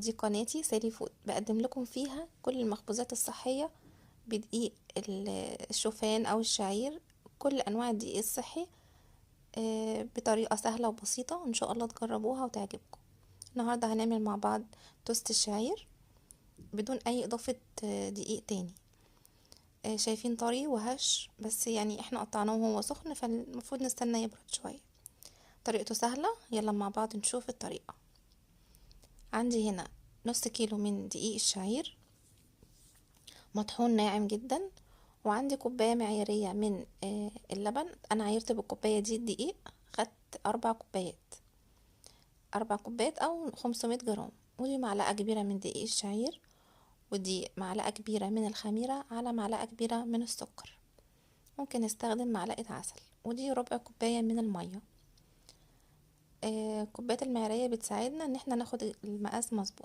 ودي قناتي سالي فود، بقدم لكم فيها كل المخبوزات الصحية بدقيق الشوفان او الشعير، كل انواع الدقيق الصحي، بطريقة سهلة وبسيطة، وان شاء الله تجربوها وتعجبكم. النهاردة هنعمل مع بعض توست الشعير بدون اي اضافة دقيق تاني. شايفين طري وهش، بس يعني احنا قطعناه وهو سخن، فالمفروض نستنى يبرد شوية. طريقته سهلة، يلا مع بعض نشوف الطريقة. عندي هنا نص كيلو من دقيق الشعير مطحون ناعم جدا، وعندي كوباية معيارية من اللبن. انا عايرت بالكوباية دي الدقيق، خدت 4 كوبايات، 4 كوبايات او 500 جرام. ودي معلقة كبيرة من دقيق الشعير، ودي معلقة كبيرة من الخميرة على معلقة كبيرة من السكر. ممكن نستخدم معلقة عسل، ودي ربع كوباية من المية. كوباية المعيارية بتساعدنا ان احنا ناخد المقاس مظبوط.